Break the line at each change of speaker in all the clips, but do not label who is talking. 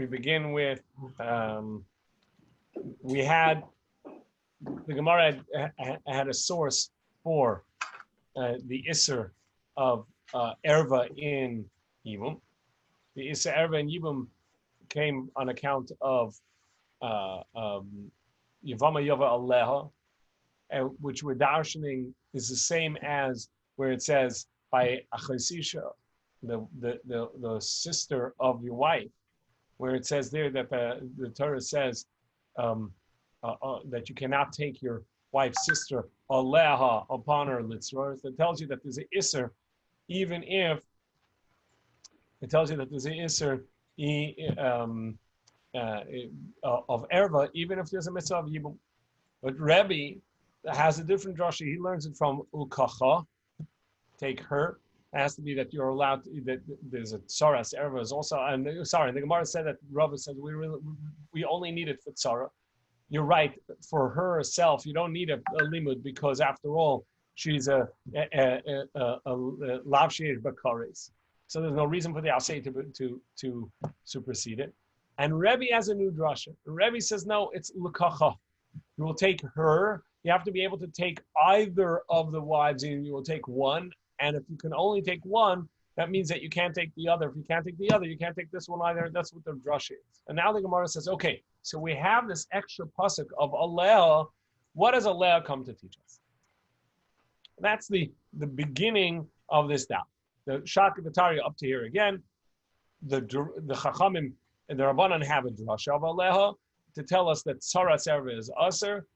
we begin with, we had, the Gemara had a source for the Isser of Erva in Yibum. The Isser Erva in Yibum came on account of Yevama Yova Aleha, which we're darshaning is the same as where it says by Achasisha, the sister of your wife, where it says there that the Torah says that you cannot take your wife's sister aleha upon her litzror. So it tells you that there's an isser, even if it tells you that there's an isser of erva, even if there's a mitzvah of yibum. But Rebbe has a different drasha. He learns it from ulkacha, take her. It has to be that you're allowed to, that there's a tsaras erva is also. And sorry, the Gemara said that Rava said we only need it for tzara. You're right. For herself, you don't need a limud because after all, she's a lav sheish bakares. So there's no reason for the asay to supersede it. And Rebbe has a new drasha. Rebbe says no, it's lukacha. You will take her. You have to be able to take either of the wives, and you will take one. And if you can only take one, that means that you can't take the other. If you can't take the other, you can't take this one either. That's what the drush is. And now the Gemara says, okay, so we have this extra pasuk of Aleh. What does Aleh come to teach us? That's the beginning of this daf. The Shak V'Tarya up to here again. The Chachamim and the Rabbanan have a drush of Aleh to tell us that Tzaras Erva is Aser.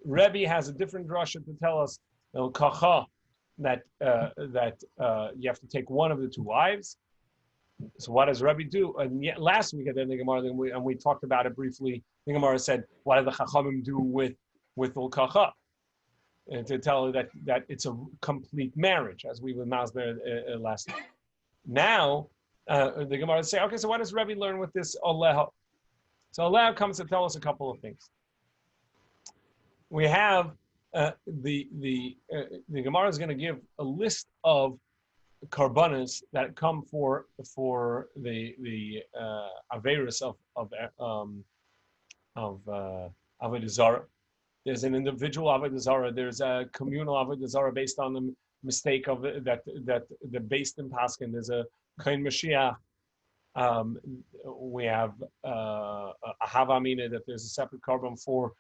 Rebbe has a different drasha to tell us kacha that you have to take one of the two wives. So what does Rebbe do? And yet, last week at the end of the Gemara, and we talked about it briefly. The Gemara said, "What do the Chachamim do with kacha?" And to tell you that it's a complete marriage, as we were masber last week. Now the Gemara say, "Okay, so what does Rebbe learn with this Aleha?" So Aleha comes to tell us a couple of things. We have the Gemara is going to give a list of karbanos that come for the averus of avodah zarah. There's an individual avodah zarah. There's a communal avodah zarah based on the mistake of that the based in Paskin. There's a kain Mashiach. We have a havamina that there's a separate carbon for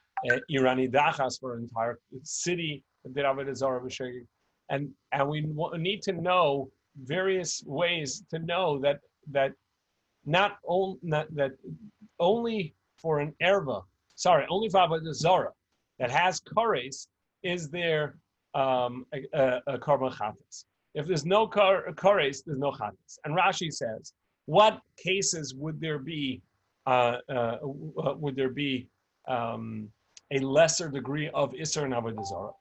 Irani Dachas for an entire city that Avodah Zarah v'shegig, and we need to know various ways to know that only for an erva, only for Avodah Zarah that has kares is there a carbon chatas. If there's no kares, there's no chatas. And Rashi says, what cases would there be? A lesser degree of Isser and Avodah Zarah.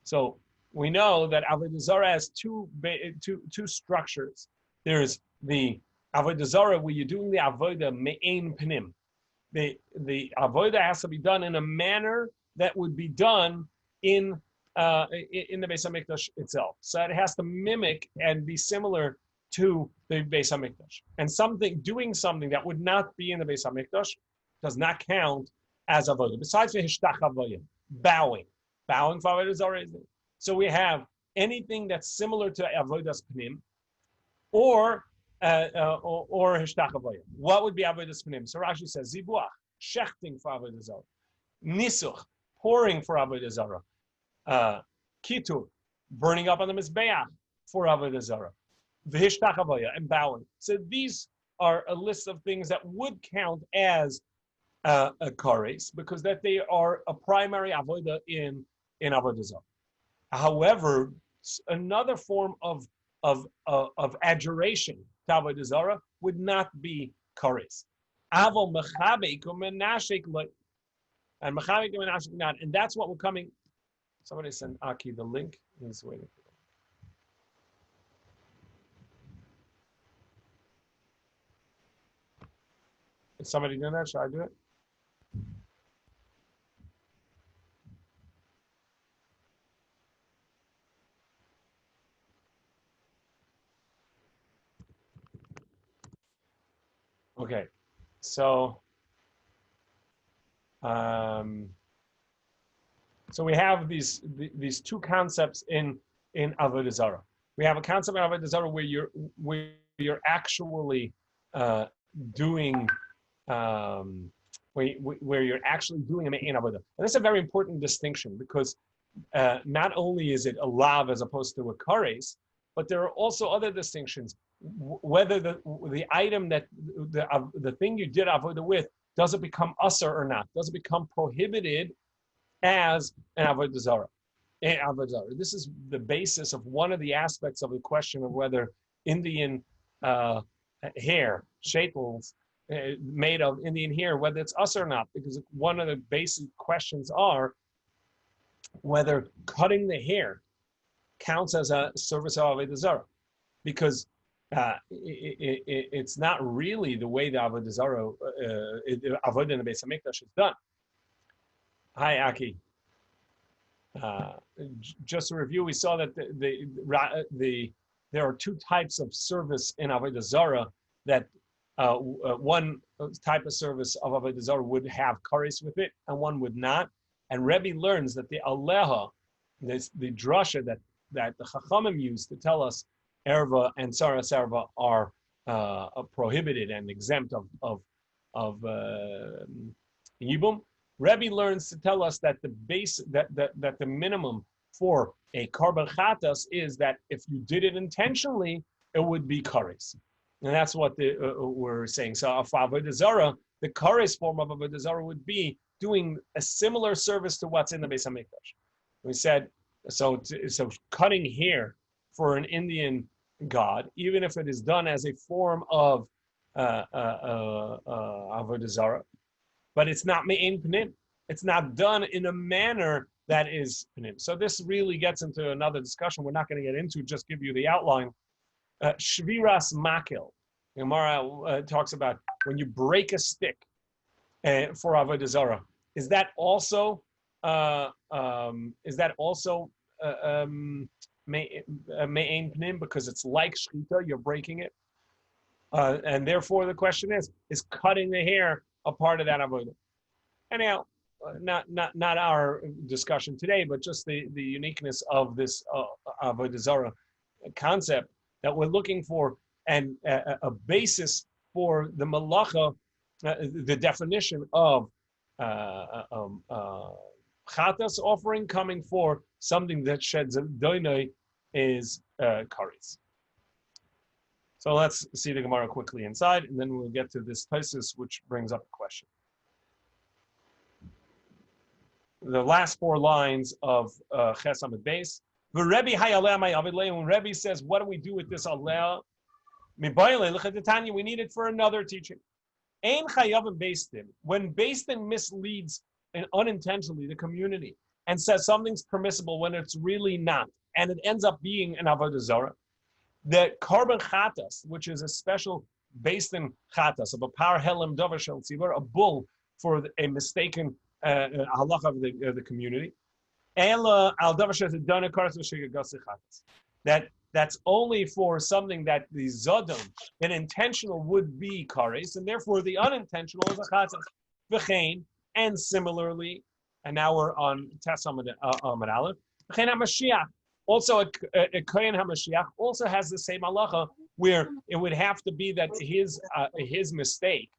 So we know that Avodah Zarah has two structures. There's the Avodah Zarah where you're doing the Avodah me'ein pnim. The Avodah has to be done in a manner that would be done in the Beis HaMikdash itself. So it has to mimic and be similar to the Beis HaMikdash. And doing something that would not be in the Beis HaMikdash does not count as avodah. Besides for hishtach avodah, bowing for avodah zarah. So we have anything that's similar to avodas pnim, or hishtach avodah. What would be avodas pnim? So Rashi says zibuach, shechting for avodah zarah, nisuch, pouring for avodah zarah, kitur, burning up on the mizbeach for avodah zarah, v'hishtach avodah, and bowing. So these are a list of things that would count as a kares, because that they are a primary avodah in avodah zarah. However, another form of adjuration to avodah zarah would not be kares. Avol mechabek u'menashek lo, and mechabek u'menashek not, and that's what we're coming. Somebody send Aki the link. He's waiting for it. Is somebody doing that? Should I do it? Okay. So, so we have these two concepts in Avodah Zarah. We have a concept in Avodah Zarah where you're actually doing where you're actually doing a me'in avodah. And that's a very important distinction because not only is it a lav as opposed to a kares, but there are also other distinctions. Whether the item that the thing you did avodah with, does it become usher or not? Does it become prohibited as an avodah zarah? This is the basis of one of the aspects of the question of whether Indian hair, shaitels, made of Indian hair, whether it's us or not, because one of the basic questions are whether cutting the hair counts as a service of Avodah Zarah, because it's not really the way the Avodah Zarah, Avodah in the Beis HaMikdash is done. Hi, Aki. Just to review, we saw that there are two types of service in Avodah Zarah that one type of service of Avodah Zarah would have kares with it, and one would not. And Rebbe learns that the aleha, the drasha that the Chachamim used to tell us erva and saras erva are prohibited and exempt of yibum. Rebbe learns to tell us that the base that the minimum for a karban chatas is that if you did it intentionally, it would be kares. And that's what we're saying. So for Avodah Zarah, the kares form of Avodah Zarah would be doing a similar service to what's in the Beis HaMikdash. We said, so cutting hair for an Indian god, even if it is done as a form of Avodah Zarah, but it's not me'ein pnim. It's not done in a manner that is pnim. So this really gets into another discussion we're not going to get into, just give you the outline. Shviras makil. Gemara talks about when you break a stick for Avodah Zarah. Is that also me'ein pnim, because it's like shchita, you're breaking it, and therefore the question is cutting the hair a part of that avodah? Anyhow, not our discussion today, but just the uniqueness of this Avodah Zarah concept that we're looking for, and a basis for the malacha, the definition of chatas offering coming for something that sheds a doinoi is kares. So let's see the Gemara quickly inside, and then we'll get to this Tosfos, which brings up a question. The last four lines of Ches Amud Beis. When Rebbe says, what do we do with this aleh? We need it for another teaching. When Beis Din misleads unintentionally the community and says something's permissible when it's really not, and it ends up being an avodah zarah, the karban chatas, which is a special Beis Din chatas of a par helam davar shel tzibur, a bull for a mistaken halacha of the community. That's only for something that the zodom, an intentional, would be kares, and therefore the unintentional is a chatas. V'chein, and similarly, and now we're on Tes Amud Aleph. V'chein HaMashiach, also a Kohen HaMashiach also has the same halacha, where it would have to be that his mistake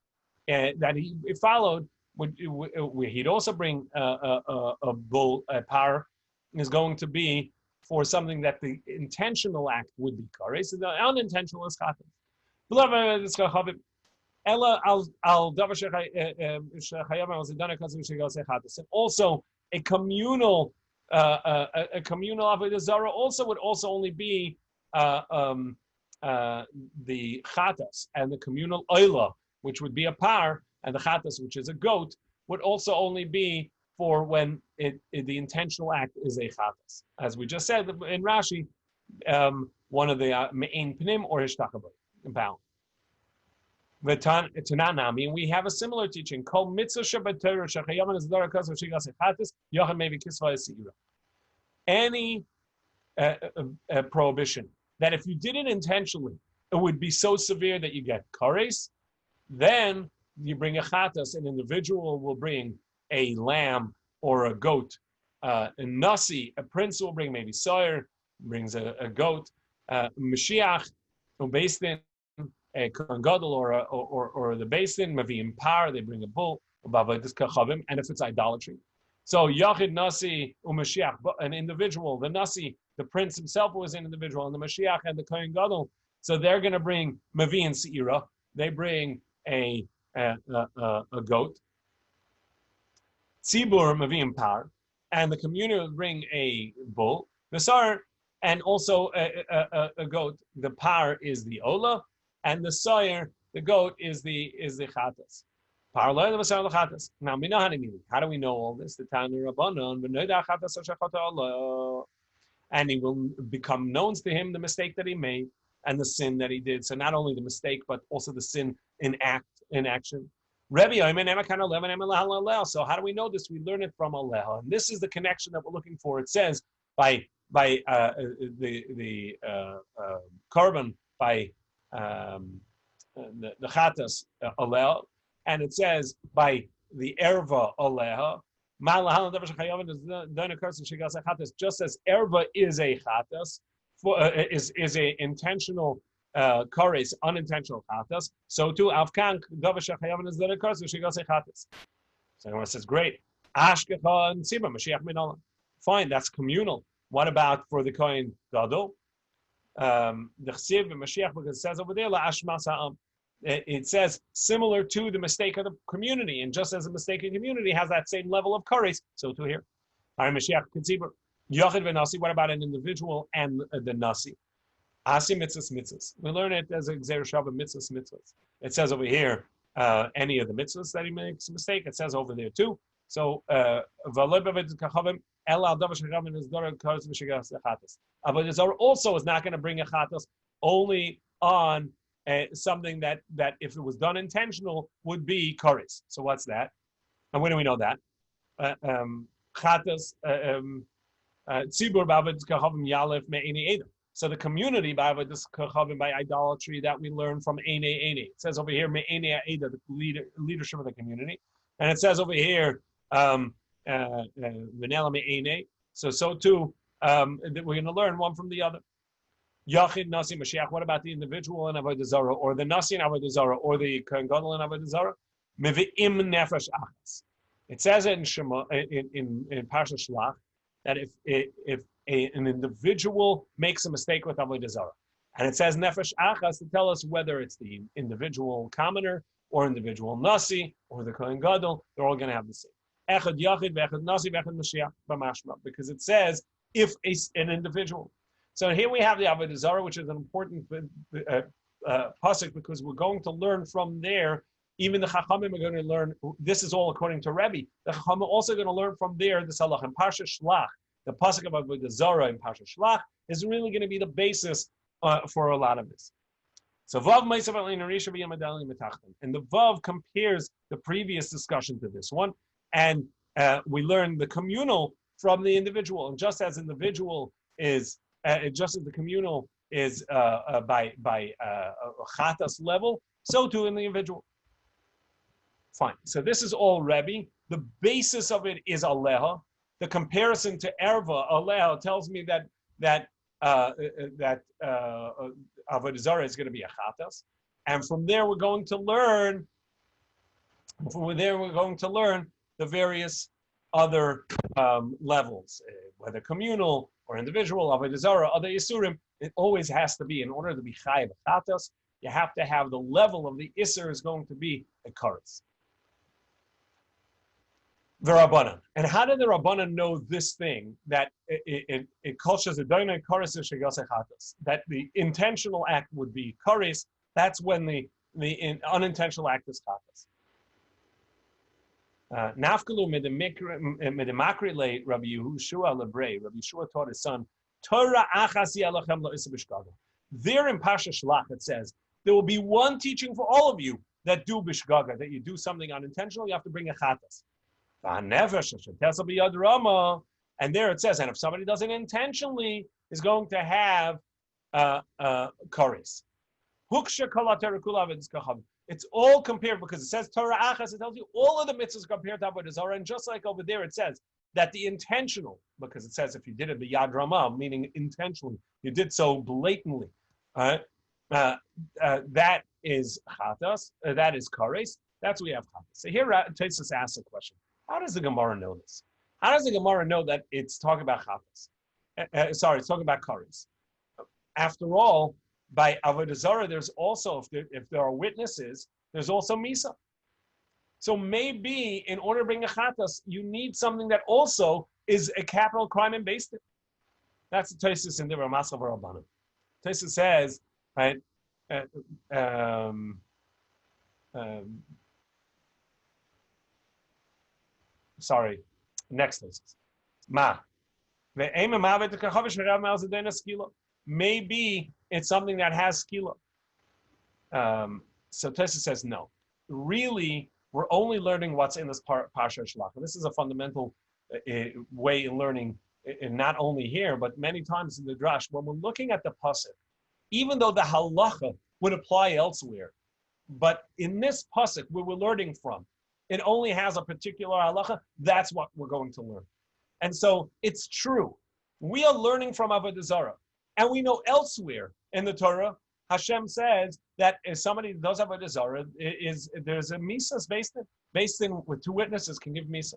that he followed he'd also bring a bull, a par, is going to be for something that the intentional act would be kares, so the unintentional is chatas. And also a communal avodah zarah also would also only be the chatas, and the communal oila, which would be a par, and the chatas, which is a goat, would also only be for when the intentional act is a chatas. As we just said in Rashi, one of the me'ein pnim or hishtachabot, bound. Tananami, and we have a similar teaching. Kol mitzvah shabbatorah shechayam is dara kasav shigas chatas yachan maybe kisva esira. Any prohibition that if you did it intentionally, it would be so severe that you get kares, then you bring a chatas, an individual will bring a lamb or a goat. A nasi, a prince will bring maybe soyer, brings a goat. Mashiach, based in a Kohen Gadol or the basin, Mavim Par, they bring a bull, and if it's idolatry. So Yachid Nasi Umashiach, an individual, the Nasi, the prince himself was an individual, and the Mashiach and the Kohen Gadol, so they're going to bring Mavi and Seira. They bring a goat. Tzibur Mavi and Par, and the community will bring a bull. The Sar, and also a goat. The Par is the Ola, and the Sire, the goat, is the Chatas. Now, how do we know all this? The Tanu Rabbanon, and he will become known to him the mistake that he made and the sin that he did. So not only the mistake, but also the sin in action. So how do we know this? We learn it from Aleha, and this is the connection that we're looking for. It says by the korban, by the chatas Aleha, and it says by the erva Aleha. Just as erva is a chatas, is a intentional kares, unintentional chatas, so too avkan gavash chayavan is that a kares shigase chatas. So everyone says, great. Ashkecha and Siba Mashiach min olam. Fine, that's communal. What about for the Kohen Gadol? The Chsiv and Mashiach, because it says over there la ashmas ha'am. It says similar to the mistake of the community, and just as a mistake in community has that same level of kares, so too here. Mashiach Kitzibur. Yachid v'nasi. What about an individual and the nasi? Asi mitzvahs mitzvahs. We learn it as a Gzer Shabbat mitzvahs mitzvahs. It says over here any of the mitzvahs that he makes a mistake. It says over there too. So Avodah Zarah also is not going to bring a chatas only on something that if it was done intentional would be kares. So what's that? And when do we know that? Chatas tzibur b'avodas kachavim yalef me'eni edom. So the community by idolatry that we learn from Eine. It says over here me'ene eda, the leadership of the community, and it says over here v'nela me'ene. So too we're going to learn one from the other. Yachid Nasi Mashiach. What about the individual in Avodah Zarah, or the Nasi in Avodah Zarah, or the Kohen Gadol in Avodah Zarah? Mevi'im nefesh achas. It says in Shema in Parsha Shlach that if an individual makes a mistake with Avodah Zarah, and it says nefesh achas to tell us whether it's the individual commoner or individual Nasi or the Kohen Gadol, they're all going to have the same. Echad Yachid v'echad Nasi v'echad Mashiach b'mashma, because it says if an individual. So here we have the Avodah Zarah, which is an important pasuk, because we're going to learn from there. Even the Chachamim are going to learn. This is all according to Rebbe. The Chachamim are also going to learn from there this halach in Parsha Shlach. The pasuk of Avodah Zarah in Parsha Shlach is really going to be the basis for a lot of this. So Vav Meisav Alein Arisha v'Yamadali Metachtim, and the Vav compares the previous discussion to this one, and we learn the communal from the individual, and just as individual is. Just as the communal is by chatas level, so too in the individual. Fine. So this is all Rebbe. The basis of it is Aleha. The comparison to Erva, Aleha, tells me that Avodah Zarah is going to be a chatas, and from there we're going to learn. The various other levels, whether communal or individual, Avodah Zarah, other Yisurim. It always has to be, in order to be Chayav Chatas, you have to have the level of the Isser is going to be a Karetz. The Rabbanan. And how did the Rabbanan know this thing, that it cultures a Doina Karetz Shegase Chatas, that the intentional act would be Karetz? That's when the unintentional act is Chatas. Nafkalu medemakri le Rabbi Yehoshua lebrei. Rabbi Yehoshua taught his son Torah achasi alachem lo isa b'shgaga. There in Parsha Shlach it says there will be one teaching for all of you that do b'shgaga, that you do something unintentional, you have to bring a chatas. And there it says, and if somebody does it intentionally, is going to have kares. It's all compared because it says Torah Achas. It tells you all of the mitzvahs compared to Avodah Zarah, and just like over there, it says that the intentional, because it says if you did it b'yad ramah, meaning intentionally, you did so blatantly, that is chatas, that is kares. That's what we have chatas. So here, Tosfos asks a question: how does the Gemara know this? How does the Gemara know that it's talking about chatas? It's talking about kares. After all, by Avodah Zarah, there's also, if there are witnesses, there's also Misa. So maybe in order to bring a Chatas, you need something that also is a capital crime and based it. That's the Tosfos in the Ramas of Rabbanim. Tosfos says, right, next Tosfos. Maybe it's something that has skila. So Tosfos says no. Really, we're only learning what's in this Parsha Shlach. And this is a fundamental way in learning, and not only here, but many times in the Drash. When we're looking at the pasuk, even though the halacha would apply elsewhere, but in this pasuk where we're learning from, it only has a particular halacha. That's what we're going to learn. And so it's true. We are learning from Avodah Zarah. And we know elsewhere in the Torah, Hashem says that if somebody does Avodah Zarah, there's a Misas based in with two witnesses can give Misa.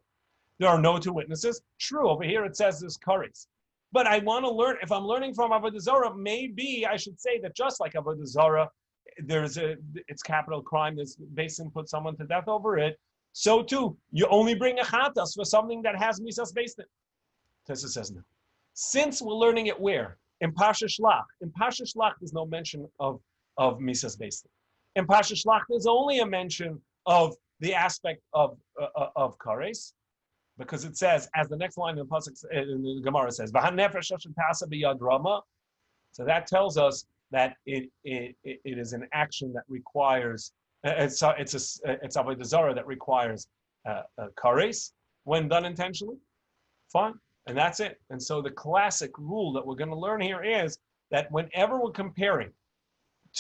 There are no two witnesses. True, over here it says there's kares. But I want to learn, if I'm learning from Avodah Zarah, maybe I should say that just like Avodah Zarah, it's capital crime, there's based in put someone to death over it. So too, you only bring a chatas for something that has Misas based in. Tosfos says no. Since we're learning it where? In Parsha Shlach. In Parsha Shlach, there's no mention of Misas Beistin. In Parsha Shlach, there's only a mention of the aspect of Kares, because it says, as the next line in the Pasuk in the Gemara says, "V'han nefesh asher tasa b'yad rama." So that tells us that it is an action that requires it's Avodah Zarah that requires Kares when done intentionally. Fine. And that's it. And so the classic rule that we're going to learn here is that whenever we're comparing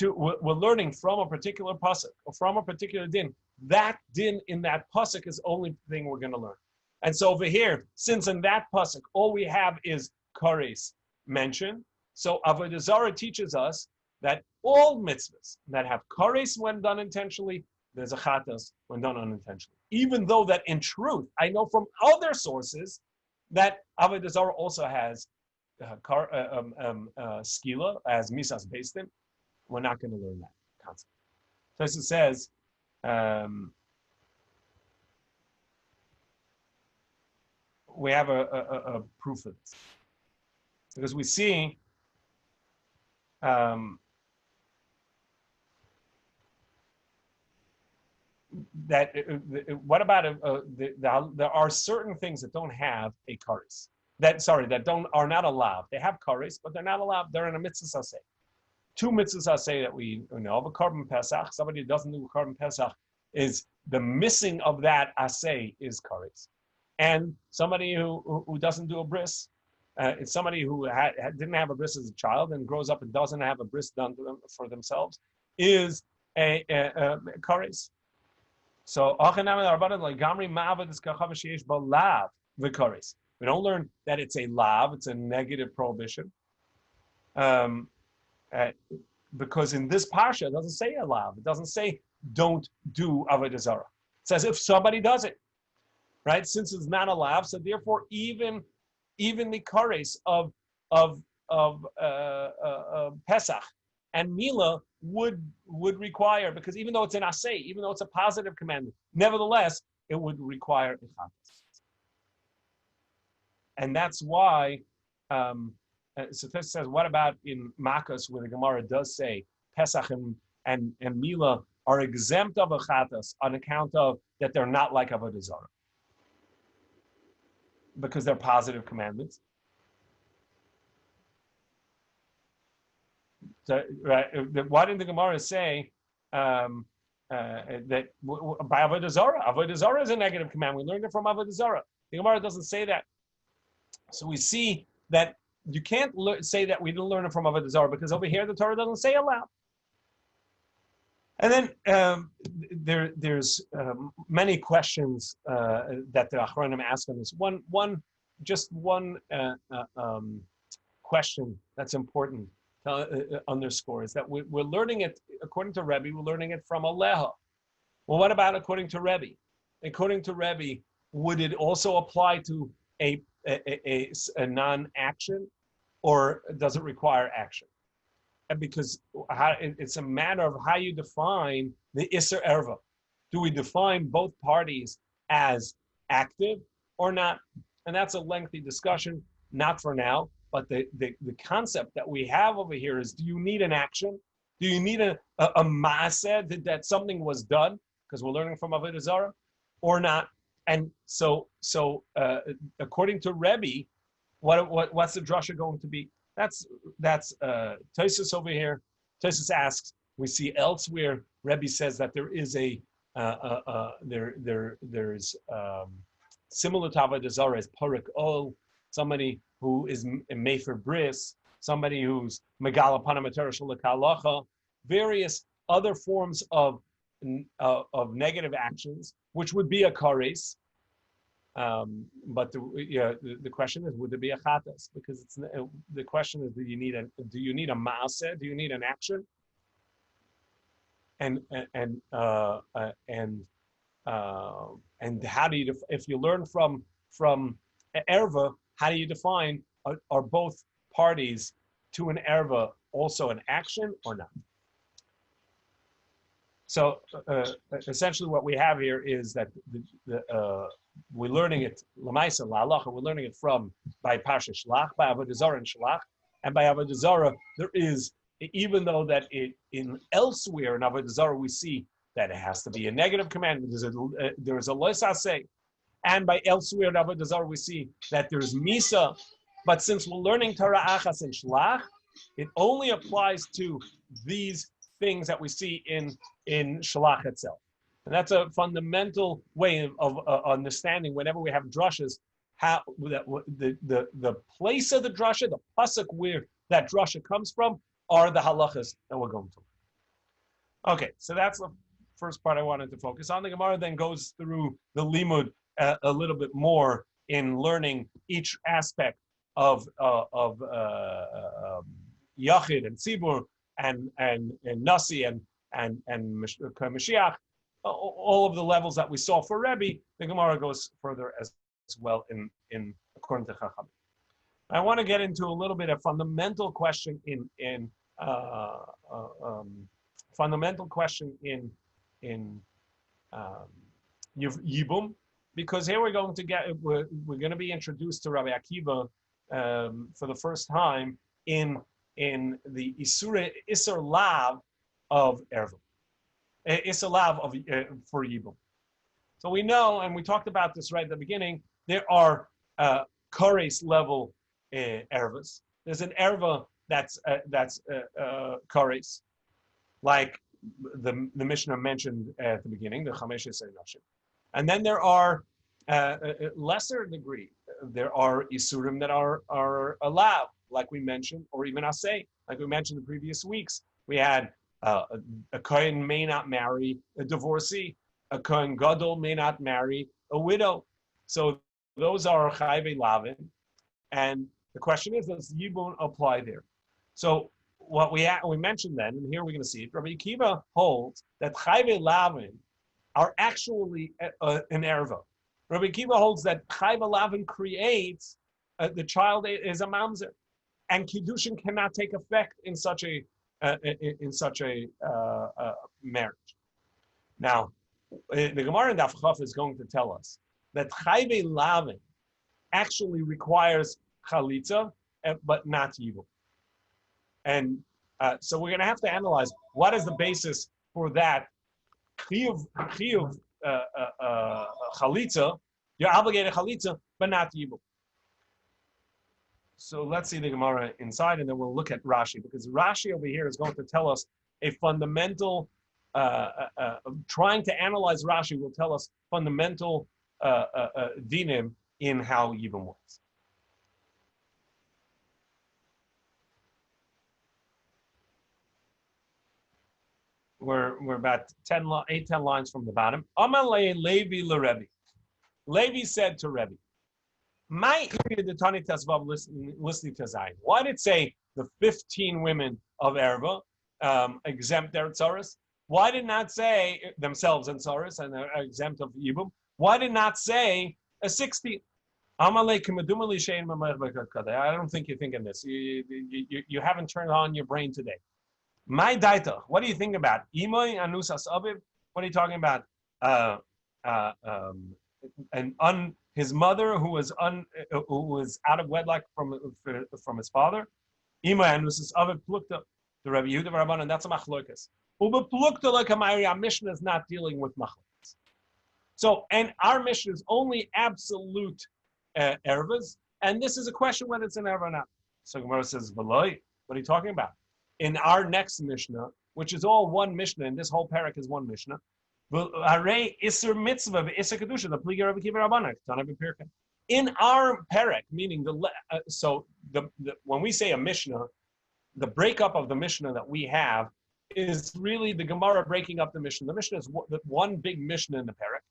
we're learning from a particular pasuk or from a particular din, that din in that pasuk is the only thing we're going to learn. And so over here, since in that pasuk, all we have is kares mentioned, so Avodah Zarah teaches us that all mitzvahs that have kares when done intentionally, there's a chatas when done unintentionally. Even though that in truth, I know from other sources that Avodah Zarah also has skila as misas based in. We're not going to learn that concept. So it says, we have a proof of this. Because we see that what about there are certain things that don't have a kares that are not allowed. They have kares, but they're not allowed. They're in a mitzvah aseh. Two mitzvahs aseh that we know of: a korban pesach. Somebody who doesn't do a korban pesach is the missing of that aseh is kares, and somebody who doesn't do a bris. It's somebody who didn't have a bris as a child and grows up and doesn't have a bris done to them for themselves is a kares. So we don't learn that it's a lav, it's a negative prohibition. Because in this parsha, it doesn't say a lav. It doesn't say don't do avodah zarah. It says if somebody does it, right? Since it's not a lav, so therefore even the kares of Pesach and Mila would require, because even though it's an asay, even though it's a positive commandment, nevertheless, it would require ichatas. And that's why, so Tosfos says, what about in Makos, where the Gemara does say Pesach and Mila are exempt of ichatas on account of that they're not like avodah zarah, because they're positive commandments. So, why didn't the Gemara say that by avodah zarah is a negative command? We learned it from avodah zarah. The Gemara doesn't say that. So we see that you can't say that we didn't learn it from avodah zarah, because over here the Torah doesn't say allow. And then there's many questions that the Achronim ask on this. One question that's important to underscore is that we're learning it, according to Rebbe, we're learning it from Aleha. Well, what about according to Rebbe? According to Rebbe, would it also apply to a non-action, or does it require action? And because it's a matter of how you define the Isser Erva. Do we define both parties as active or not? And that's a lengthy discussion, not for now, but the concept that we have over here is, do you need an action? Do you need a maaseh that something was done? Because we're learning from Avodah Zarah, or not? And so according to Rebbe, what's the drasha going to be? That's Tosfos over here. Tosfos asks. We see elsewhere Rebbe says that there is there's similar to Avodah Zarah as Parak Ol, somebody who is Mefer Bris, somebody who's Megala Panamateresh L'Kalacha, various other forms of negative actions, which would be a kares. But the question is, would there be a chatas? Because the question is, do you need a maaseh? Do you need an action? And how do you if you learn from erva, how do you define are both parties to an erva also an action or not? So essentially, what we have here is that we're learning it l'maisa la'alacha. We're learning it by Parsha Shlach, by Avodah Zarah and Shlach, and by Avodah Zarah there is, even though that in elsewhere in Avodah Zarah we see that it has to be a negative command. There is a lo saseh, and by elsewhere in Avodah Zarah we see that there's misa. But since we're learning Torah Achas and Shlach, it only applies to these things that we see in Shalach itself. And that's a fundamental way of understanding whenever we have drushes, how the place of the drasha, the pasuk where that drasha comes from, are the halachas that we're going to. Okay, so that's the first part I wanted to focus on. The Gemara then goes through the limud a little bit more in learning each aspect of Yachid and Tzibur and Nasi and Mashiach, all of the levels that we saw for Rebbe. The Gemara goes further as well in according to Chacham. I want to get into a little bit of fundamental question in Yibum, because here we're going to be introduced to Rabbi Akiva for the first time in the Isser Lav of Erva, Isser Lav for Yibum. So we know, and we talked about this right at the beginning, there are Kares level Ervas. There's an Erva that's Kares, like the Mishnah mentioned at the beginning, the Chamesh Yisei Nashim. And then there are lesser degree. There are Isurim that are allowed, like we mentioned, or even Asay, like we mentioned the previous weeks. We had a Kohen may not marry a divorcee. A Kohen Gadol may not marry a widow. So those are Chayve Lavin. And the question is, does Yibum apply there? So what we mentioned then, and here we're going to see it, Rabbi Akiva holds that Chayve Lavin are actually an erva. Rabbi Akiva holds that Chayve Lavin creates the child is a mamzer, and kiddushin cannot take effect in such a marriage. Now, the Gemara in Daf Chaf is going to tell us that Chayve Lavin actually requires chalitza, but not yibum. And so we're going to have to analyze what is the basis for that chiyuv chalitza. You're obligated chalitza, but not yibum. So let's see the Gemara inside, and then we'll look at Rashi, because Rashi over here is going to tell us a fundamental. Trying to analyze Rashi will tell us fundamental dinim in how Yibum works. we're about 10 lines from the bottom. Amalei Levi LeRevi. Levi said to Rebbe, "My area the Tani Tasvav listening to Zayin. Why did it say the 15 women of Erva exempt their tzaras? Why did not say themselves and tzaras and are exempt of Yibum? Why did not say a 60? I don't think you're thinking this. You haven't turned on your brain today. My daita. What do you think about Imoy Anusas Aviv? What are you talking about? His mother who was out of wedlock from his father. Imoy Anusas Aviv plukta. The Rabbi Yehuda Rabban, and that's a machlokas. Uba plukta like a Mishnah is not dealing with machlokas. So, and our Mishnah is only absolute ervas, and this is a question whether it's an erva or not. So Gemara says, "V'loi." What are you talking about? In our next Mishnah, which is all one Mishnah, and this whole parak is one Mishnah, Arei Isser Mitzvah Isser Kedusha, the Pliga Rabbi Kiva Rabbanan, Tanav Pirkan. In our parak, meaning when we say a Mishnah, the breakup of the Mishnah that we have is really the Gemara breaking up the Mishnah. The Mishnah is one big Mishnah in the parak,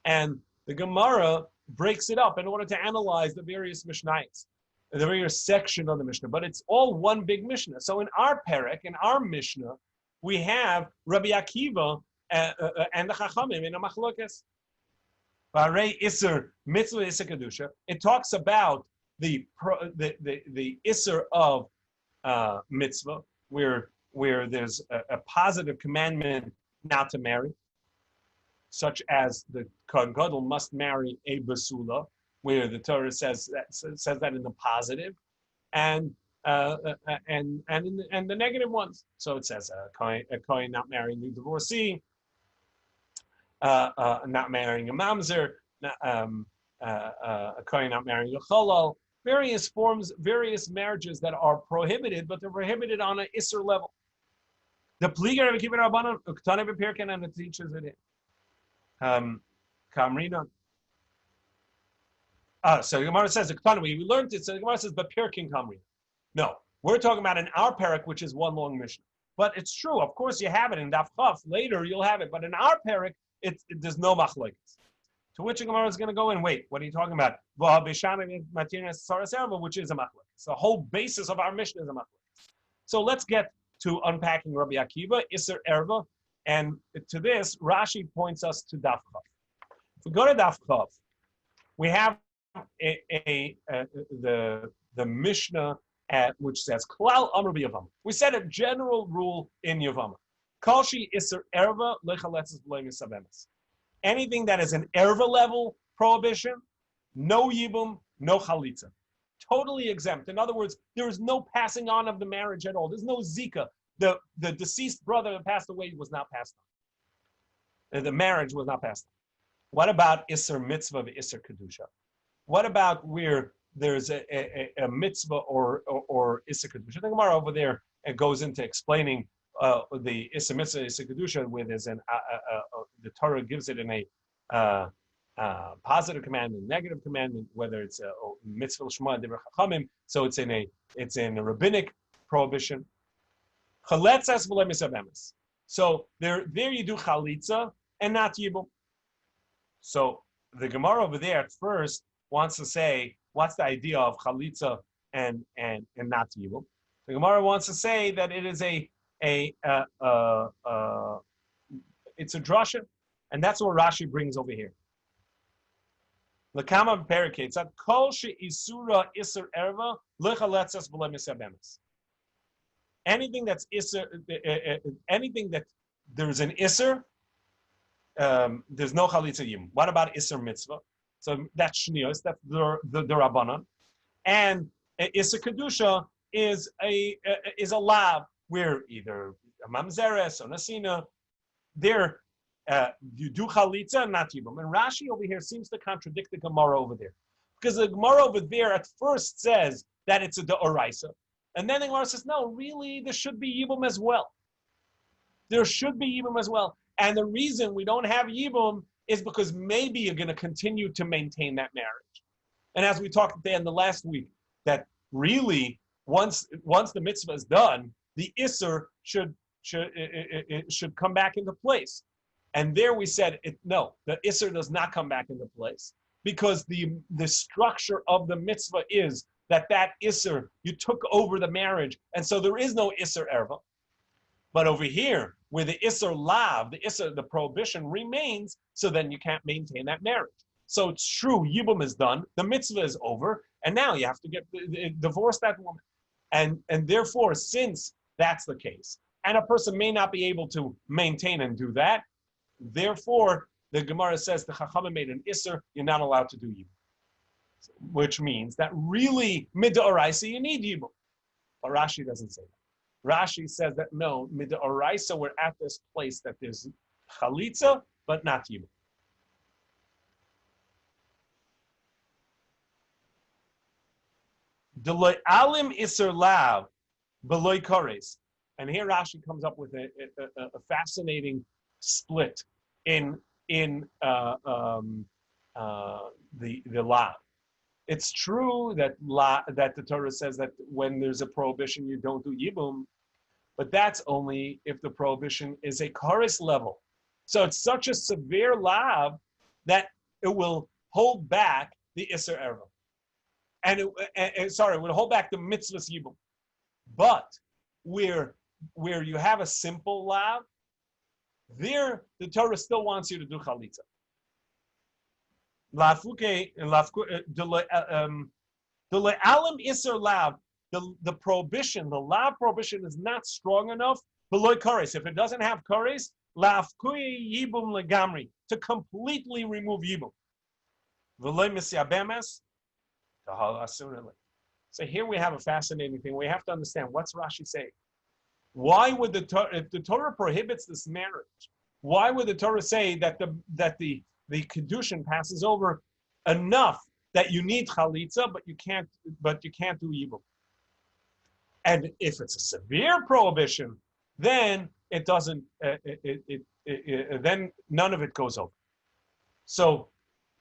and the Gemara breaks it up in order to analyze the various Mishnayos, the various section of the Mishnah. But it's all one big Mishnah. So in our parak, in our Mishnah, we have Rabbi Akiva and the Chachamim in a machlokas. Varei Isser Mitzvah Isser Kedusha. It talks about the Isser of mitzvah, where there's a positive commandment not to marry, such as the Kohen Gadol must marry a basula, where the Torah says that in the positive, and in the negative ones. So it says a Kohen not marrying a divorcee, not marrying a mamzer, a Kohen not marrying a cholol. Various forms, various marriages that are prohibited, but they're prohibited on an Isser level. The Pliga Rabbi Kiva Rabbanan, Uktane B'Pirken, and it teaches it. Kamrina. So the Gemara says, we learned it, so the Gemara says, B'Pirken Kamrina. No, we're talking about in our parak, which is one long Mishnah. But it's true, of course you have it in Daf Chaf, later you'll have it, but in our parak, there's no machlokes. To which the Gemara is going to go and wait. What are you talking about? Which is a machlokes. The whole basis of our Mishnah is a machlokes. So let's get to unpacking Rabbi Akiva, Isser Erva, and to this, Rashi points us to Daf Chav. If we go to Daf Chav, we have the Mishnah which says Klal Amr Yevamot. We said a general rule in Yevamot. Kalshi Isser Erva Lechaletzes B'Lei Misabemes. Anything that is an erva level prohibition, no yibum, no chalitza. Totally exempt. In other words, there is no passing on of the marriage at all. There's no zika. The deceased brother that passed away was not passed on. The marriage was not passed on. What about Isser Mitzvah, Isser Kedusha? What about where there's a mitzvah or Isser Kedusha? The Gemara over there goes into explaining the Isser Mitzvah, Isser Kedusha, where there's the Torah gives it in a positive commandment, negative commandment, whether it's a mitzvah shema devar chachamim, so it's in a rabbinic prohibition. Chaletzas v'le misabemes. So there you do chalitza and not yibum. So the Gemara over there at first wants to say, what's the idea of chalitza and not yibum? The Gemara wants to say that it is it's a drasha, and that's what Rashi brings over here. L'kama perikets at kol she'isura iser erva lechaletzes v'le misabemes. Anything that's iser, anything that there's an iser, there's no chalitza yim. What about iser mitzvah? So that's shnios, that's the rabbanan, and iser kedusha is a lab where either a mamzeres or nasina, there you do chalitza and not yibum. And Rashi over here seems to contradict the Gemara over there, because the Gemara over there at first says that it's a deoraisa, and then the Gemara says no, really there should be yibum as well. There should be yibum as well, and the reason we don't have yibum is because maybe you're going to continue to maintain that marriage. And as we talked at the end of last week, that really once the mitzvah is done, the Isser should should come back into place. And there we said, no, the Isser does not come back into place because the structure of the mitzvah is that Isser, you took over the marriage, and so there is no Isser Erva. But over here, where the Isser Lav, the prohibition remains, so then you can't maintain that marriage. So it's true, Yibum is done, the mitzvah is over, and now you have to divorce that woman. And therefore, since that's the case, and a person may not be able to maintain and do that, therefore, the Gemara says the Chachamim made an Isser, you're not allowed to do Yibum. Which means that really, Mid'oraisa, you need Yibum. But Rashi doesn't say that. Rashi says that no, Mid'oraisa, we're at this place that there's Chalitza, but not Yibum. Deloy alim Isser lav, beloy kores. And here Rashi comes up with a fascinating split in the lav. It's true that the Torah says that when there's a prohibition, you don't do yibum, but that's only if the prohibition is a chorus level. So it's such a severe lav that it will hold back the Isser Erva. And it would hold back the mitzvahs yibum. But where you have a simple lav, there the Torah still wants you to do chalitza. The prohibition, the lav prohibition is not strong enough below kores. If it doesn't have kores, yibum legamri, to completely remove yibum. So here we have a fascinating thing. We have to understand what's Rashi saying. Why would if the Torah prohibits this marriage, why would the Torah say that the kedushin passes over enough that you need chalitza, but you can't do yibum? And if it's a severe prohibition, then it doesn't. Then none of it goes over. So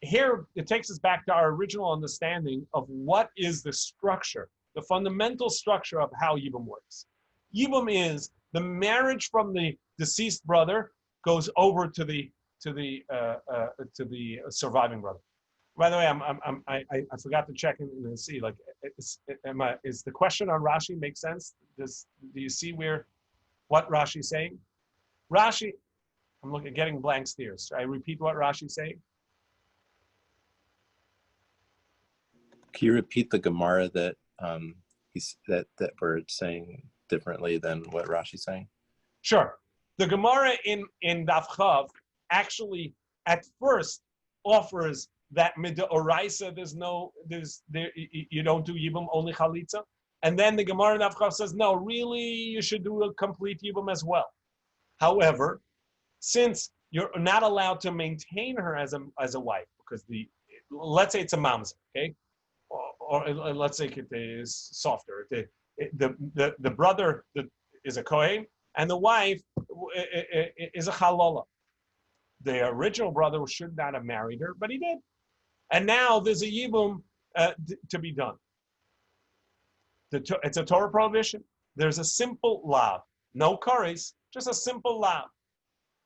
here it takes us back to our original understanding of what is the structure, the fundamental structure of how yibum works. Yibum is the marriage from the deceased brother goes over to the surviving brother. By the way, I forgot to check in and see, like, is the question on Rashi make sense? Do you see what Rashi's saying? Rashi, I'm getting blank stares. I repeat what Rashi's saying.
Can you repeat the Gemara that that we're saying differently than what Rashi's saying?
Sure. The Gemara in Daf Chav actually at first offers that mid'oraisa you don't do yibum, only chalitza, and then the Gemara in Daf Chav says no, really you should do a complete yibum as well. However, since you're not allowed to maintain her as a wife, because let's say it's a mamzer, okay, or let's say it is softer. The brother is a kohen and the wife is a chalola. The original brother should not have married her, but he did. And now there's a yibum to be done. It's a Torah prohibition. There's a simple lav, no kares, just a simple lav.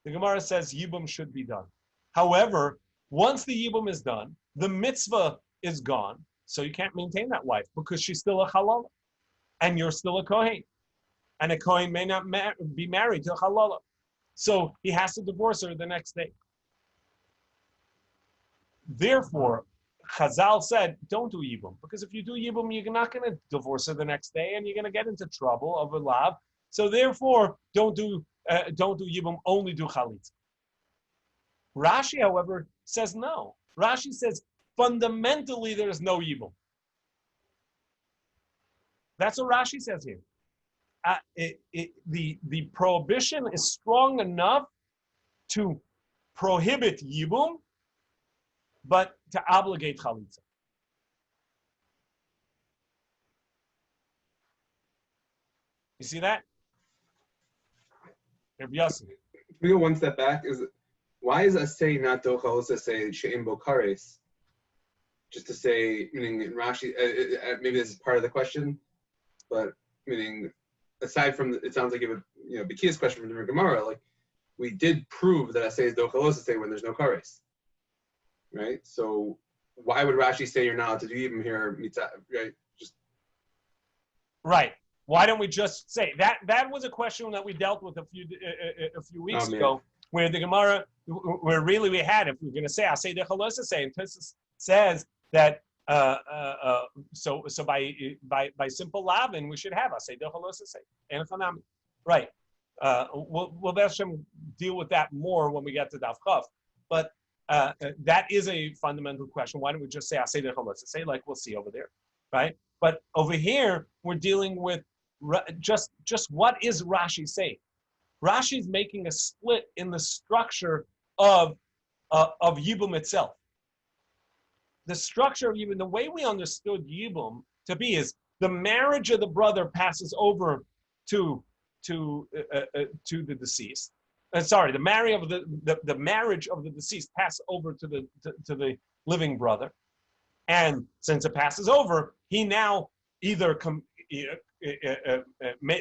The Gemara says yibum should be done. However, once the yibum is done, the mitzvah is gone, so you can't maintain that wife because she's still a halala, and you're still a kohen, and a kohen may not be married to a halala, so he has to divorce her the next day. Therefore, Chazal said, don't do yibum, because if you do yibum, you're not going to divorce her the next day, and you're going to get into trouble of a lav. So therefore, don't do yibum, only do chalitza. Rashi, however, says no. Rashi says fundamentally there is no yibum. That's what Rashi says here. The prohibition is strong enough to prohibit yibum, but to obligate chalitza. You see that?
Can we go one step back? Why is Asay not Docha also say She'im Bo Kares? Just to say, meaning Rashi, maybe this is part of the question, but meaning aside from it sounds like you have Bikia's question from the Gemara, like we did prove that asay is dochalos asay when there's no kares, right? So why would Rashi say you're not allowed to do yibum here, right?
Right. Why don't we just say that? That was a question that we dealt with a few weeks ago, where the Gemara, where really we had, if we're going to say asay dochalos asay, and Tosfos says that so by simple lavin we should have asay dochalos asay and chanami. Right. We'll deal with that more when we get to Daf Chav. But that is a fundamental question. Why don't we just say asay dochalos asay, like we'll see over there, right? But over here we're dealing with just what is Rashi saying? Rashi is making a split in the structure of Yibum itself. The structure of Yibum, the way we understood Yibum to be, is the marriage of the brother passes over to the deceased. The marriage of the deceased passes over to the living brother, and since it passes over, he now either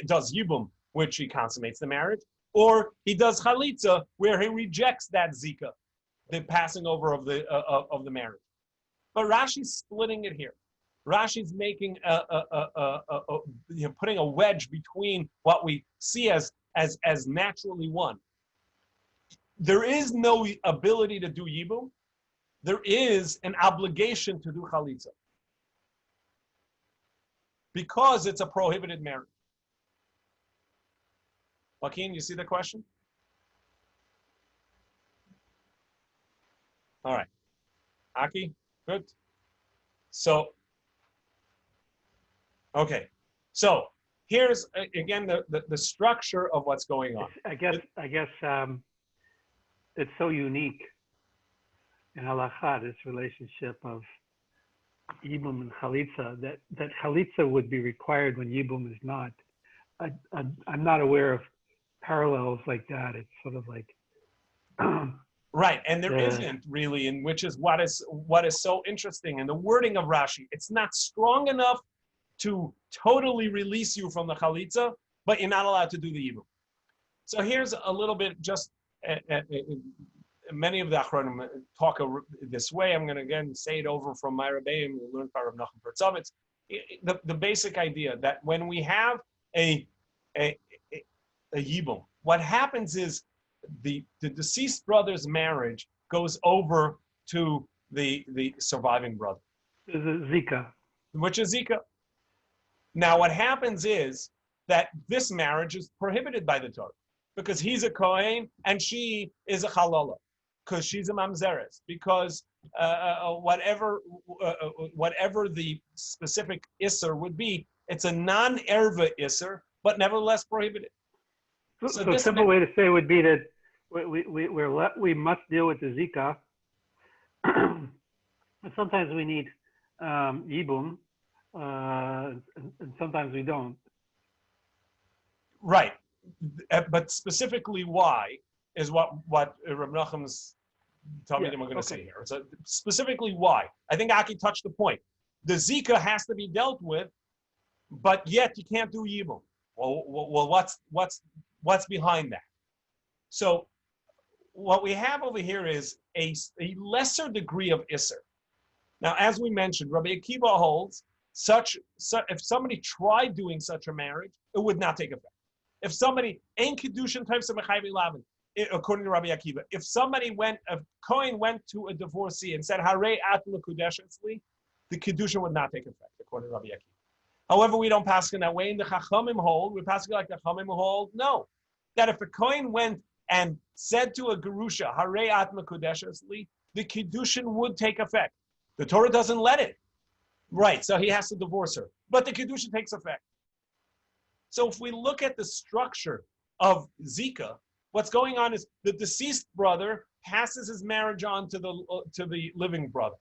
does Yibum, which he consummates the marriage, or he does Chalitza, where he rejects that Zika, the passing over of the marriage. But Rashi's splitting it here. Rashi's making putting a wedge between what we see as naturally one. There is no ability to do Yibum. There is an obligation to do Chalitza, because it's a prohibited marriage. Joaquin, you see the question? All right. Aki, good. So, okay. So here's again the structure of what's going on.
I guess it's so unique in halakha, this relationship of Yibum and Chalitza, that Chalitza would be required when Yibum is not. I'm not aware of parallels like that. It's sort of like
right, and there isn't really, and which is what is so interesting in the wording of Rashi. It's not strong enough to totally release you from the Chalitza, but you're not allowed to do the Yibum. So here's a little bit, just many of the Achronim talk this way. I'm going to again say it over from my Rebbeim. We'll learn from Nachum Pertzovitz. The basic idea that when we have a Yibum, what happens is the deceased brother's marriage goes over to the surviving brother.
Zika.
Which is Zika. Now what happens is that this marriage is prohibited by the Torah, because he's a Kohen and she is a Chalola, because she's a Mamzeres, because whatever the specific Isser would be, it's a non-Erva Isser, but nevertheless prohibited.
So a simple way to say would be that we must deal with the Zika. Sometimes we need Yibum, and sometimes we don't.
Right, but specifically why is what Reb Nachum's talking we're going to say here. So specifically why? I think Aki touched the point. The Zika has to be dealt with, but yet you can't do Yibum. Well, what's behind that? So what we have over here is a lesser degree of Isser. Now, as we mentioned, Rabbi Akiva holds if somebody tried doing such a marriage, it would not take effect. If somebody ain't Kedushin types of Mechayvi Lavin, according to Rabbi Akiva, if a Kohen went to a divorcee and said, Harei at l'kudeshesli, the Kedushin would not take effect, according to Rabbi Akiva. However, we don't pass in that way. In the Chachamim hold, we pass like the Chachamim hold, no. That if a Kohen went and said to a Gerusha, Harei at l'kudeshesli, the Kedushin would take effect. The Torah doesn't let it. Right, so he has to divorce her. But the Kedushin takes effect. So if we look at the structure of Zika, what's going on is the deceased brother passes his marriage on to the living brother.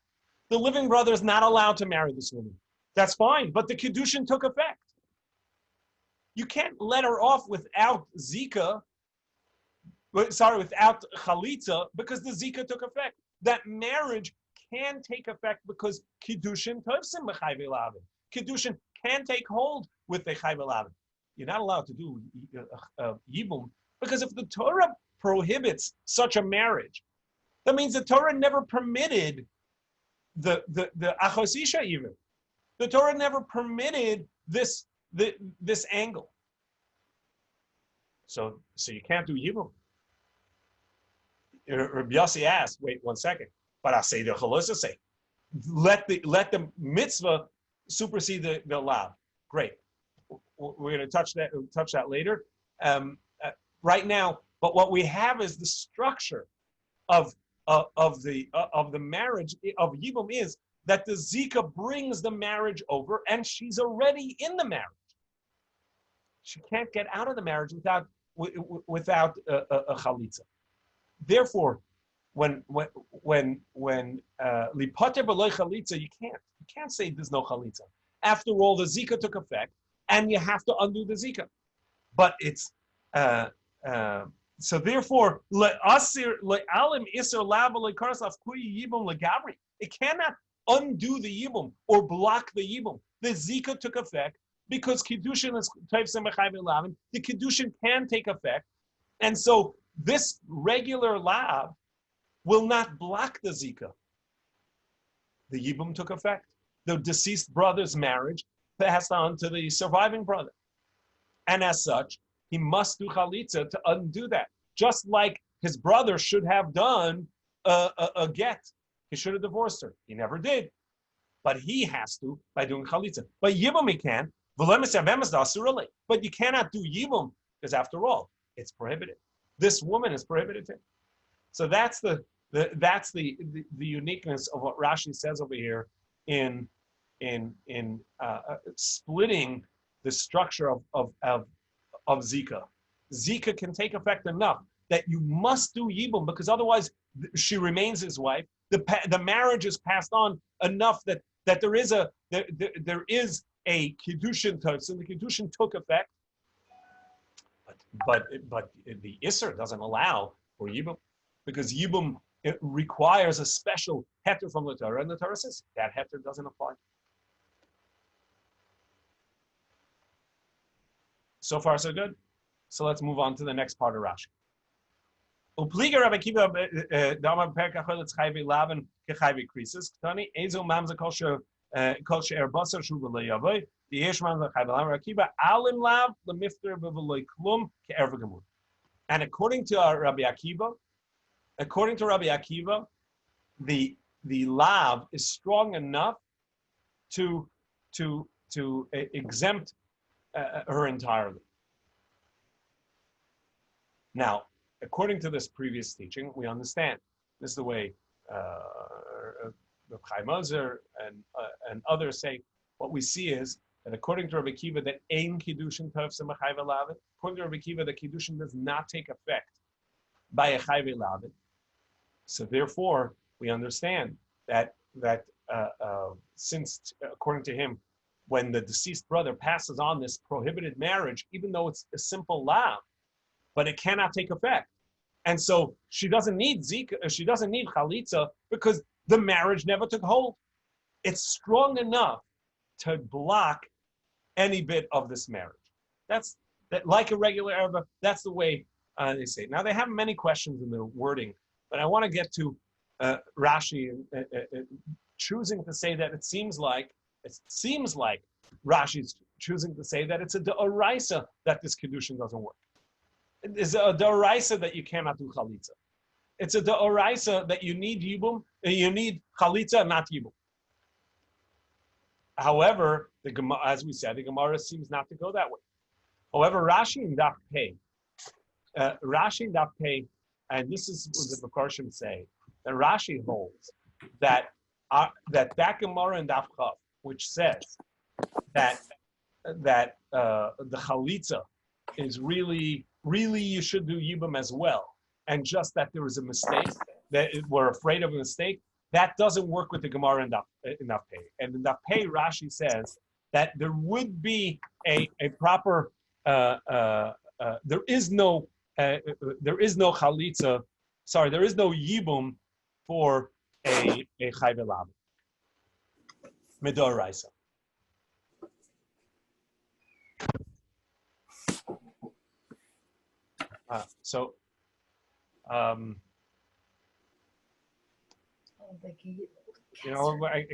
The living brother is not allowed to marry this woman. That's fine, but the Kedushin took effect. You can't let her off without Zika, without Chalitza, because the Zika took effect. That marriage can take effect because Kiddushin Tovsim B'chayv Elavin. Kiddushin can take hold with the Chayv Elavin. you're not allowed to do yibum, because if the Torah prohibits such a marriage, that means the Torah never permitted the achos isha even. The Torah never permitted this angle. So you can't do yibum. Rabbi Yossi asked, wait 1 second, but I say the chalosa say, let the mitzvah supersede the law. Great. We're going to touch that later. Right now, but what we have is the structure of the marriage of yibum is that the zika brings the marriage over, and she's already in the marriage. She can't get out of the marriage without a chalitza. Therefore, when lipater b'loy chalitza, you can't say there's no chalitza. After all, the zika took effect, and you have to undo the zika. But it's so therefore it cannot undo the yibum or block the yibum. The zika took effect because kiddushin is type semachai v'lavin. The kiddushin can take effect, and so this regular lav will not block the zika. The yibum took effect. The deceased brother's marriage passed on to the surviving brother, and as such, he must do chalitza to undo that. Just like his brother should have done a get. He should have divorced her. He never did. But he has to by doing chalitza. But yibum he can. But you cannot do yibum because after all, it's prohibited. This woman is prohibited. So that's the uniqueness of what Rashi says over here in splitting the structure of zika. Zika can take effect enough that you must do yibum because otherwise she remains his wife. The marriage is passed on enough that there is a kiddushin touch, so the kiddushin took effect. But the Isser doesn't allow for yibum because yibum it requires a special heter from the Torah, and the Torah says that heter doesn't apply. So far, so good. So let's move on to the next part of Rashi. Upliga Rabbi Kiva dama perka choletz chayvi laven kechayvi krisis ktani ezo mamza kol she'er basar shu v'lo yavoy the yesh mamza chayvi laven Rabbi Kiva alim lav lemifter v'lo klum ke'er v'gemur. And according to Rabbi Akiva, the lav is strong enough to exempt her entirely. Now, according to this previous teaching, we understand this is the way the Chaim Ozer and others say. What we see is that according to Rabbi Kiva, that ein kiddushin tov semachai v'lavin. According to Rabbi Kiva, the kiddushin does not take effect by a chai v'lavin. So therefore, we understand that since, according to him, when the deceased brother passes on this prohibited marriage, even though it's a simple lav, but it cannot take effect. And so she doesn't need zika, she doesn't need chalitza because the marriage never took hold. It's strong enough to block any bit of this marriage. That's that, like a regular erva, that's the way they say. Now they have many questions in the wording, but I want to get to Rashi choosing to say that it seems like Rashi's choosing to say that it's a deoraisa that this kedushin doesn't work. It's a deoraisa that you cannot do chalitza. It's a deoraisa that you need yibum, you need chalitza, not yibum. However, as we said, the Gemara seems not to go that way. However, Rashi in Daf Pei, and this is what the Mefarshim say, that Rashi holds that that Gemara in Daf Chav, which says that the chalitza is really you should do yibum as well, and just that there was a mistake, that we're afraid of a mistake, that doesn't work with the Gemara in Daf Pei. And in Daf Pei, Rashi says that there would be a proper there is no chalitza, there is no yibum for a chai v'lav midoraisa. I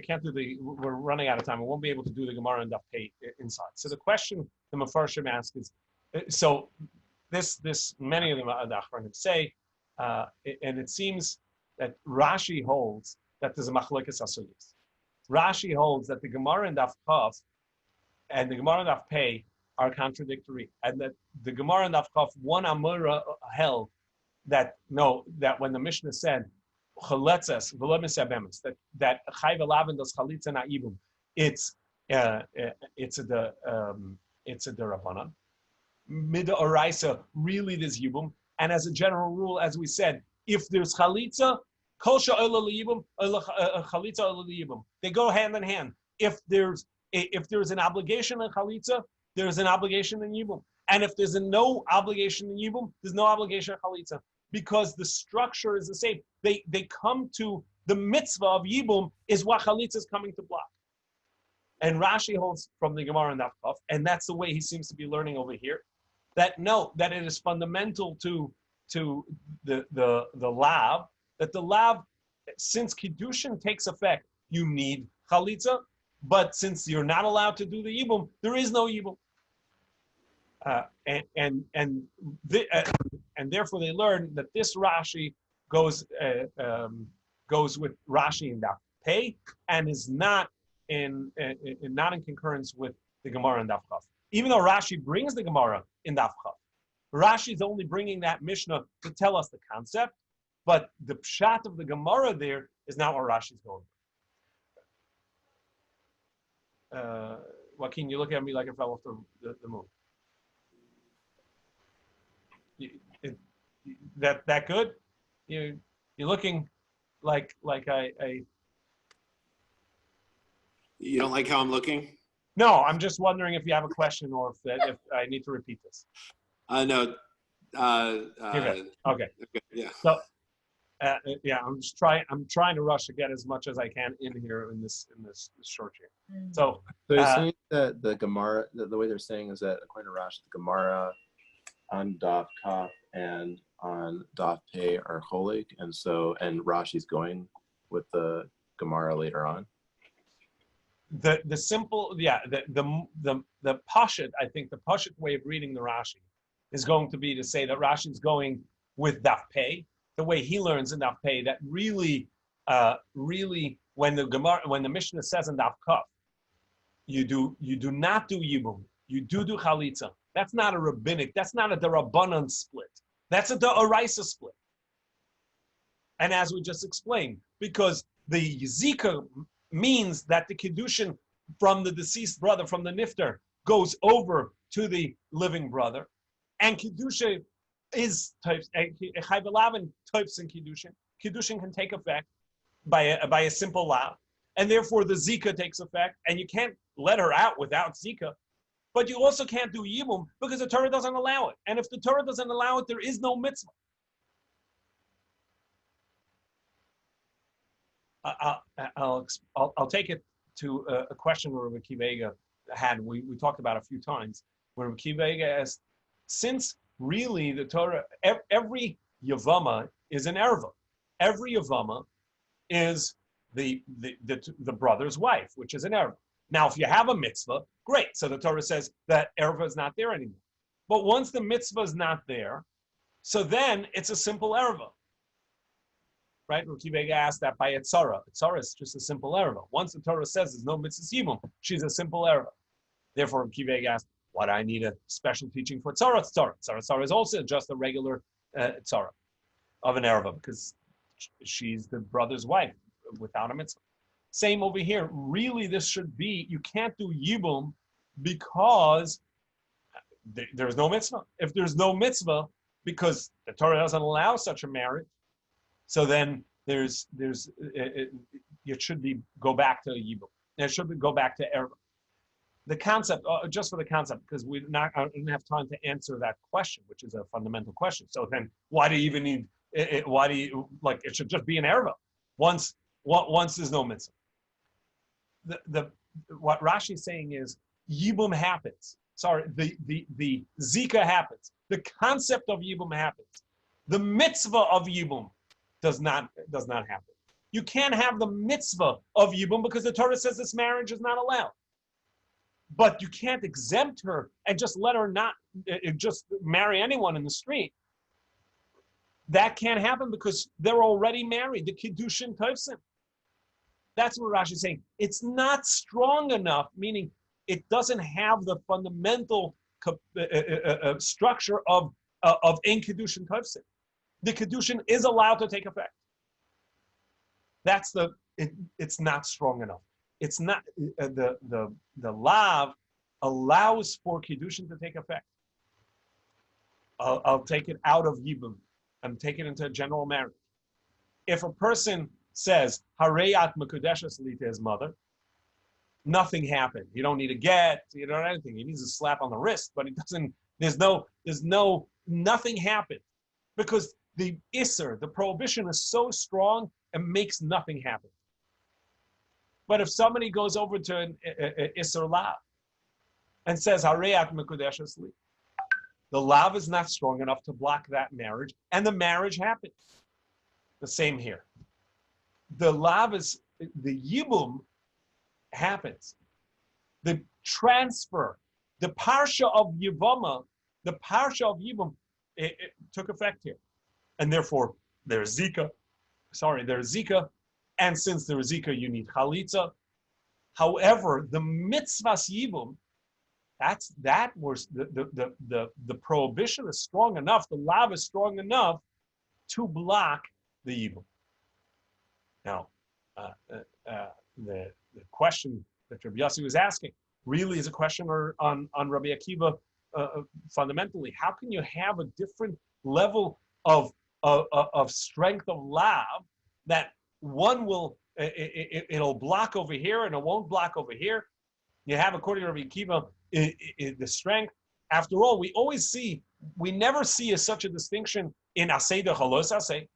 can't do we're running out of time. We won't be able to do the Gemara and Daf Pei inside. So the question the Mefarshim ask is, so this many of them are going to say, and it seems that Rashi holds that there's a machlokes asuyos. Rashi holds that the Gemara and Daf Kaf and the Gemara and Daf Pei are contradictory, and that the Gemara and Daf Kaf, one Amora held that when the Mishnah said chaletzes v'lemesabemes, that chayv elaven does chalitza na'ibum, it's a derabanan. Mida oraisa, really there's yibum, and as a general rule, as we said, if there's chalitza, kol sha'ola liyibum, chalitza ola liyibum. They go hand in hand. If there's an obligation in chalitza, there's an obligation in yibum, and if there's no obligation in yibum, there's no obligation in chalitza, because the structure is the same. They come to the mitzvah of yibum is what chalitza is coming to block. And Rashi holds from the Gemara and Daf Kaf, and that's the way he seems to be learning over here, that it is fundamental to the lav, that the lav, since kiddushin takes effect, you need chalitza, but since you're not allowed to do the yibum, there is no yibum. And therefore they learn that this Rashi goes with Rashi in Daf Pei and is not in concurrence with the Gemara in Daf Chaf. Even though Rashi brings the Gemara in Daf Chaf, Rashi is only bringing that Mishnah to tell us the concept, but the pshat of the Gemara there is not what Rashi is going with. Joaquin, you look at me like I fell off the moon. That good? You're looking like I.
You don't like how I'm looking?
No, I'm just wondering if you have a question or if I need to repeat this.
No.
You're good. Okay.
Yeah.
So, I'm trying to rush to get as much as I can in here in this short here. So
you're saying that the Gemara, the way they're saying is that according to Rashi, the Gemara on Daf Kaf and on Daf Pei are cholik, and Rashi's going with the Gemara later on.
The simple, the pashut, I think the pashut way of reading the Rashi is going to be to say that Rashi's going with Daf Pei, the way he learns in Daf Pei, that really when the Mishnah says in Daf Kaf, you do not do yibum, you do chalitza. That's not a rabbinic, that's not a derabanan split. That's a da'oraisa split. And as we just explained, because the zika means that the kiddushin from the deceased brother, from the nifter, goes over to the living brother, and kiddushin is types, chayv elaven types in kiddushin. Kiddushin can take effect by a simple lav, and therefore the zika takes effect, and you can't let her out without zika. But you also can't do yibum because the Torah doesn't allow it. And if the Torah doesn't allow it, there is no mitzvah. I'll take it to a question where Rabbi Kiva had. We talked about a few times where Rabbi Kiva asked, since really the Torah, every yevama is an erva. Every yevama is the brother's wife, which is an erva. Now, if you have a mitzvah, great. So the Torah says that erva is not there anymore. But once the mitzvah is not there, so then it's a simple erva. Right? Rabbi Kiva asked that by Etzara. Etzara is just a simple erva. Once the Torah says there's no mitzvah yibum, she's a simple erva. Therefore, Rabbi Kiva asked, why do I need a special teaching for Etzara? Etzara is also just a regular Etzara of an erva because she's the brother's wife without a mitzvah. Same over here. Really, this should be, you can't do yibum because there's no mitzvah. If there's no mitzvah, because the Torah doesn't allow such a marriage, so then it should be go back to yibum. It should go back to erva. The concept, just for the concept, because I don't have time to answer that question, which is a fundamental question. So then, why do you even need? Why do you like? It should just be an erva. Once there's no mitzvah. What Rashi is saying is yibum happens. the zika happens. The concept of yibum happens. The mitzvah of yibum does not happen. You can't have the mitzvah of yibum because the Torah says this marriage is not allowed. But you can't exempt her and just let her not just marry anyone in the street. That can't happen because they're already married. The kiddushin tovsim. That's what Rashi is saying. It's not strong enough, meaning it doesn't have the fundamental structure of ein kiddushin tovsim. The kiddushin is allowed to take effect. It's not strong enough. It's not the lav allows for kiddushin to take effect. I'll take it out of yibum and take it into a general marriage. If a person says hareyat mekudeshes li to his mother, nothing happened. You don't need a get. You don't need anything. He needs a slap on the wrist, but he doesn't. Nothing happened because the isser, the prohibition, is so strong and makes nothing happen. But if somebody goes over to an isser lav and says hareyat mekudeshes li, the lav is not strong enough to block that marriage, and the marriage happens. The same here. The lav is, the yibum happens. The transfer, the parsha of Yevomos, the parsha of yibum, it took effect here. And therefore, there's zika, and since there's zika, you need chalitza. However, the mitzvahs yibum, that was the prohibition is strong enough, the lav is strong enough to block the yibum. Now, the question that Rabbi Yossi was asking really is a question on Rabbi Akiva fundamentally. How can you have a different level of strength of lav that one will it'll block over here and it won't block over here? You have, according to Rabbi Akiva, the strength. After all, we never see such a distinction in asay dechalos asay.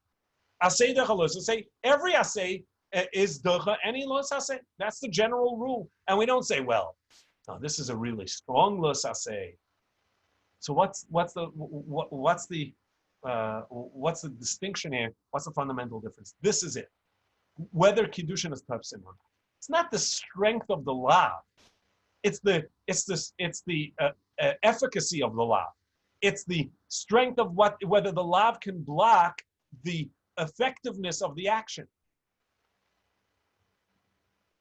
Asay dechalos asay. Every asay is docha, any los asay. That's the general rule, and we don't say, well, no, this is a really strong los asay. So what's the distinction here? What's the fundamental difference? This is it. Whether kiddushin is tovsim or not. It's not the strength of the lav. It's the efficacy of the lav. It's the strength of whether the lav can block the effectiveness of the action.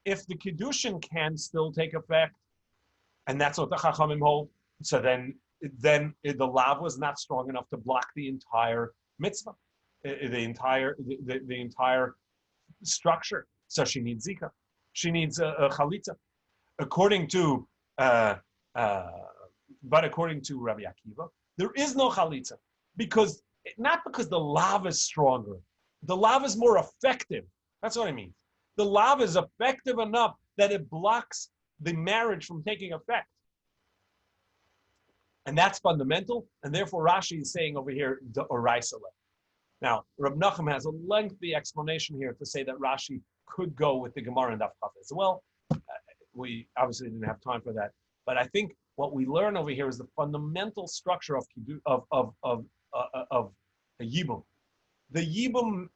If the kiddushin can still take effect, and that's what the chachamim hold, so then the lav was not strong enough to block the entire mitzvah, the entire structure. So she needs zika, she needs a chalitza. According to Rabbi Akiva, there is no chalitza not because the lav is stronger. The lav is more effective. That's what I mean. The lav is effective enough that it blocks the marriage from taking effect. And that's fundamental, and therefore Rashi is saying over here, the oraisa. Now, Reb Nachum has a lengthy explanation here to say that Rashi could go with the Gemara and Daf Chaf as well. We obviously didn't have time for that, but I think what we learn over here is the fundamental structure of a yibum. The yibum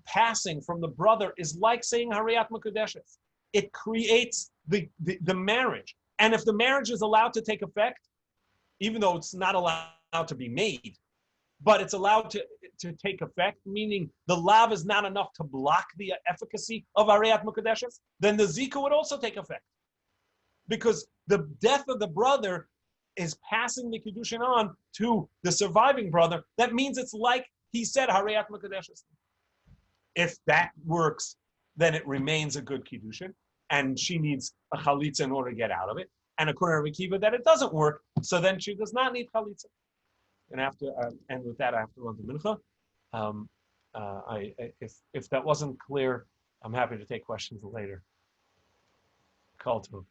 passing from the brother is like saying Hariyat Mekudeshes. It creates the marriage, and if the marriage is allowed to take effect, even though it's not allowed to be made, but it's allowed to take effect, meaning the lav is not enough to block the efficacy of Hariyat Mekudeshes, then the zika would also take effect. Because the death of the brother is passing the kiddushin on to the surviving brother. That means it's like he said, Hariyat Mekudeshes. If that works, then it remains a good kiddushin, and she needs a chalitza in order to get out of it. And according to Rabbi Akiva, that it doesn't work, so then she does not need chalitza. And after, and with that, I have to run to mincha. If that wasn't clear, I'm happy to take questions later. Call to